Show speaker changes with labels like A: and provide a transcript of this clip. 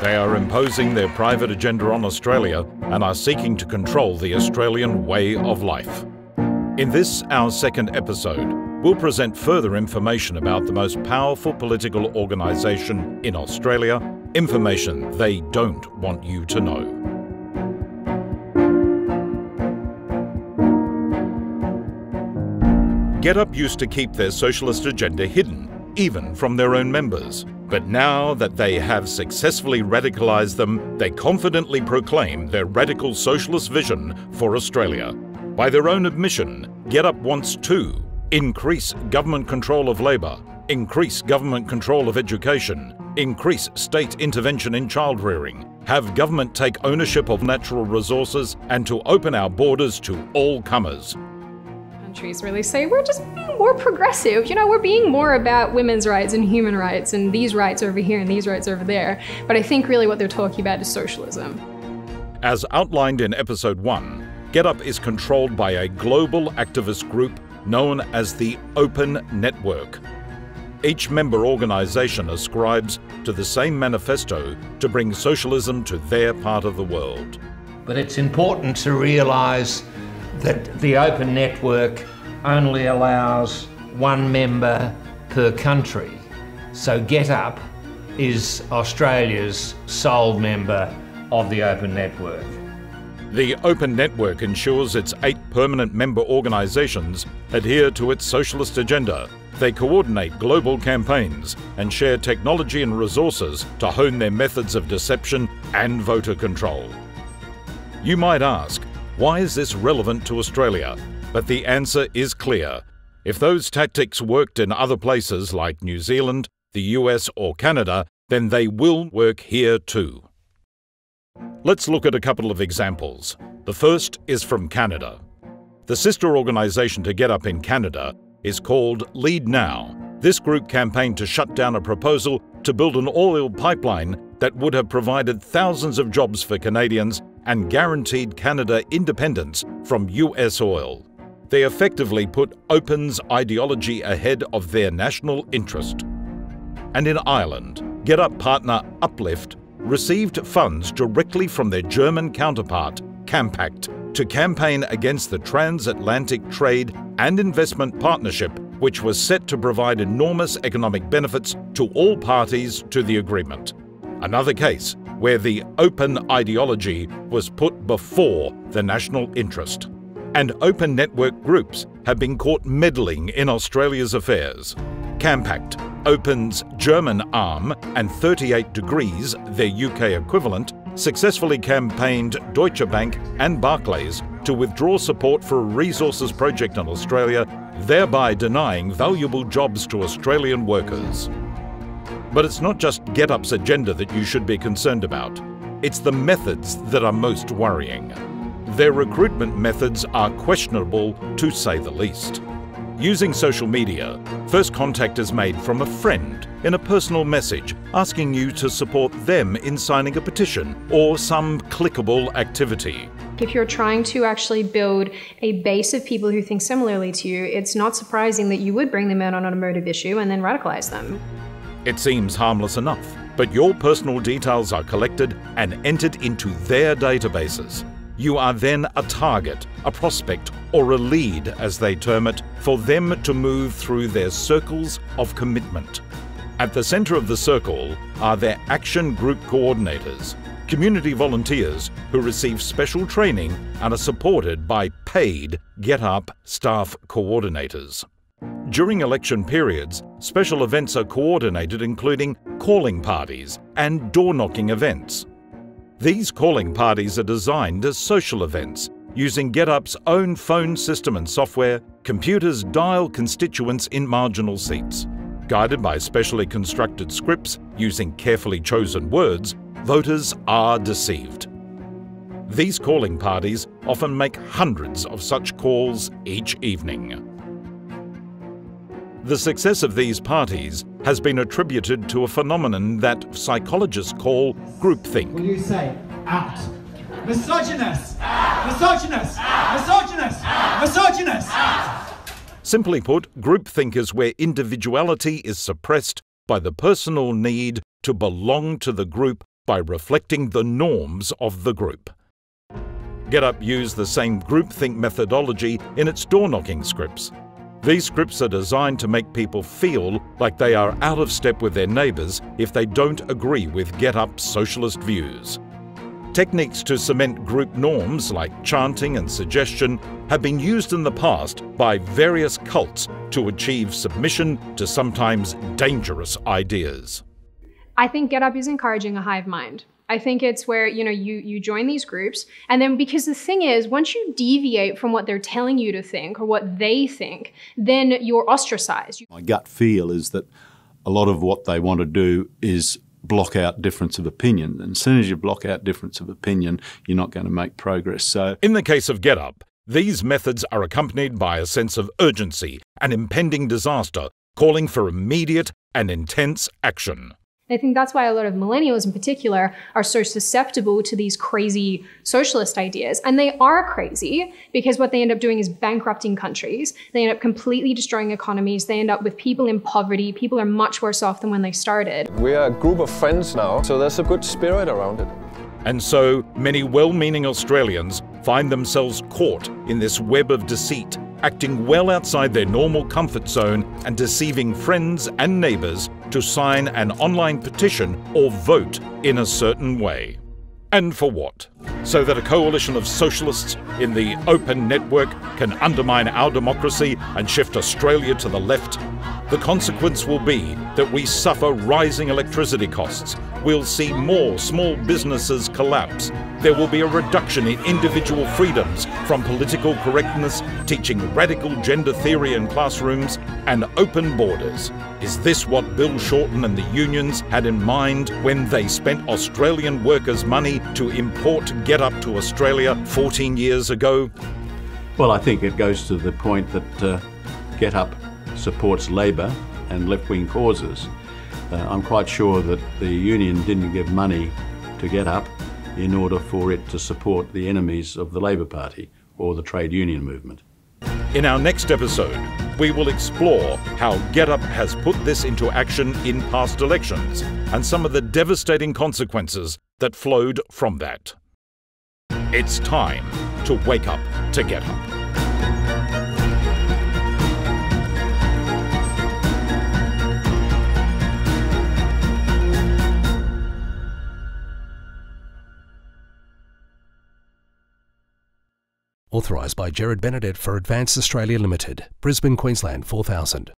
A: They are imposing their private agenda on Australia and are seeking to control the Australian way of life. In this, our second episode, we'll present further information about the most powerful political organisation in Australia, information they don't want you to know. GetUp used to keep their socialist agenda hidden, even from their own members. But now that they have successfully radicalised them, they confidently proclaim their radical socialist vision for Australia. By their own admission, GetUp wants to increase government control of labour, increase government control of education, increase state intervention in child rearing, have government take ownership of natural resources, and to open our borders to all comers.
B: Countries really say we're just being more progressive. We're being more about women's rights and human rights and these rights over here and these rights over there. But I think really what they're talking about is socialism.
A: As outlined in episode 1, GetUp is controlled by a global activist group known as the Open Network. Each member organisation ascribes to the same manifesto to bring socialism to their part of the world.
C: But it's important to realise that the Open Network only allows one member per country. So GetUp is Australia's sole member of the Open Network.
A: The Open Network ensures its 8 permanent member organisations adhere to its socialist agenda. They coordinate global campaigns and share technology and resources to hone their methods of deception and voter control. You might ask, why is this relevant to Australia? But the answer is clear. If those tactics worked in other places like New Zealand, the US or Canada, then they will work here too. Let's look at a couple of examples. The first is from Canada. The sister organisation to GetUp in Canada is called Lead Now. This group campaigned to shut down a proposal to build an oil pipeline that would have provided thousands of jobs for Canadians and guaranteed Canada independence from US oil. They effectively put Open's ideology ahead of their national interest. And in Ireland, GetUp partner Uplift received funds directly from their German counterpart, Campact, to campaign against the Transatlantic Trade and Investment Partnership, which was set to provide enormous economic benefits to all parties to the agreement. Another case where the open ideology was put before the national interest. And open network groups have been caught meddling in Australia's affairs. Campact, Open's German arm, and 38 Degrees, their UK equivalent, successfully campaigned Deutsche Bank and Barclays to withdraw support for a resources project in Australia, thereby denying valuable jobs to Australian workers. But it's not just GetUp's agenda that you should be concerned about. It's the methods that are most worrying. Their recruitment methods are questionable, to say the least. Using social media, first contact is made from a friend in a personal message asking you to support them in signing a petition or some clickable activity.
B: If you're trying to actually build a base of people who think similarly to you, it's not surprising that you would bring them in on an emotive issue and then radicalize them.
A: It seems harmless enough, but your personal details are collected and entered into their databases. You are then a target, a prospect, or a lead, as they term it, for them to move through their circles of commitment. At the centre of the circle are their action group coordinators, community volunteers who receive special training and are supported by paid GetUp staff coordinators. During election periods, special events are coordinated, including calling parties and door-knocking events. These calling parties are designed as social events. Using GetUp's own phone system and software, computers dial constituents in marginal seats. Guided by specially constructed scripts using carefully chosen words, voters are deceived. These calling parties often make hundreds of such calls each evening. The success of these parties has been attributed to a phenomenon that psychologists call groupthink.
D: Will you say out? Misogynist! Misogynist! Misogynist! Misogynist!
A: Simply put, groupthink is where individuality is suppressed by the personal need to belong to the group by reflecting the norms of the group. GetUp used the same groupthink methodology in its door-knocking scripts. These scripts are designed to make people feel like they are out of step with their neighbours if they don't agree with GetUp's socialist views. Techniques to cement group norms like chanting and suggestion have been used in the past by various cults to achieve submission to sometimes dangerous ideas.
B: I think GetUp is encouraging a hive mind. I think it's where, you join these groups, and then because the thing is, once you deviate from what they're telling you to think or what they think, then you're ostracized.
E: My gut feel is that a lot of what they want to do is block out difference of opinion. And as soon as you block out difference of opinion, you're not going to make progress. So,
A: in the case of GetUp, these methods are accompanied by a sense of urgency and impending disaster, calling for immediate and intense action.
B: I think that's why a lot of millennials in particular are so susceptible to these crazy socialist ideas. And they are crazy because what they end up doing is bankrupting countries. They end up completely destroying economies. They end up with people in poverty. People are much worse off than when they started.
F: We are a group of friends now, so there's a good spirit around it.
A: And so many well-meaning Australians find themselves caught in this web of deceit, acting well outside their normal comfort zone and deceiving friends and neighbours to sign an online petition or vote in a certain way. And for what? So that a coalition of socialists in the open network can undermine our democracy and shift Australia to the left? The consequence will be that we suffer rising electricity costs. We'll see more small businesses collapse. There will be a reduction in individual freedoms from political correctness, teaching radical gender theory in classrooms, and open borders. Is this what Bill Shorten and the unions had in mind when they spent Australian workers' money to import GetUp to Australia 14 years ago?
E: well, I think it goes to the point that GetUp supports Labor and left-wing causes. I'm quite sure that the union didn't give money to GetUp in order for it to support the enemies of the Labor Party or the trade union movement.
A: In our next episode, we will explore how GetUp has put this into action in past elections and some of the devastating consequences that flowed from that. It's time to wake up to GetUp.
G: Authorised by Benedet for Advanced Australia Limited, Brisbane, Queensland 4000.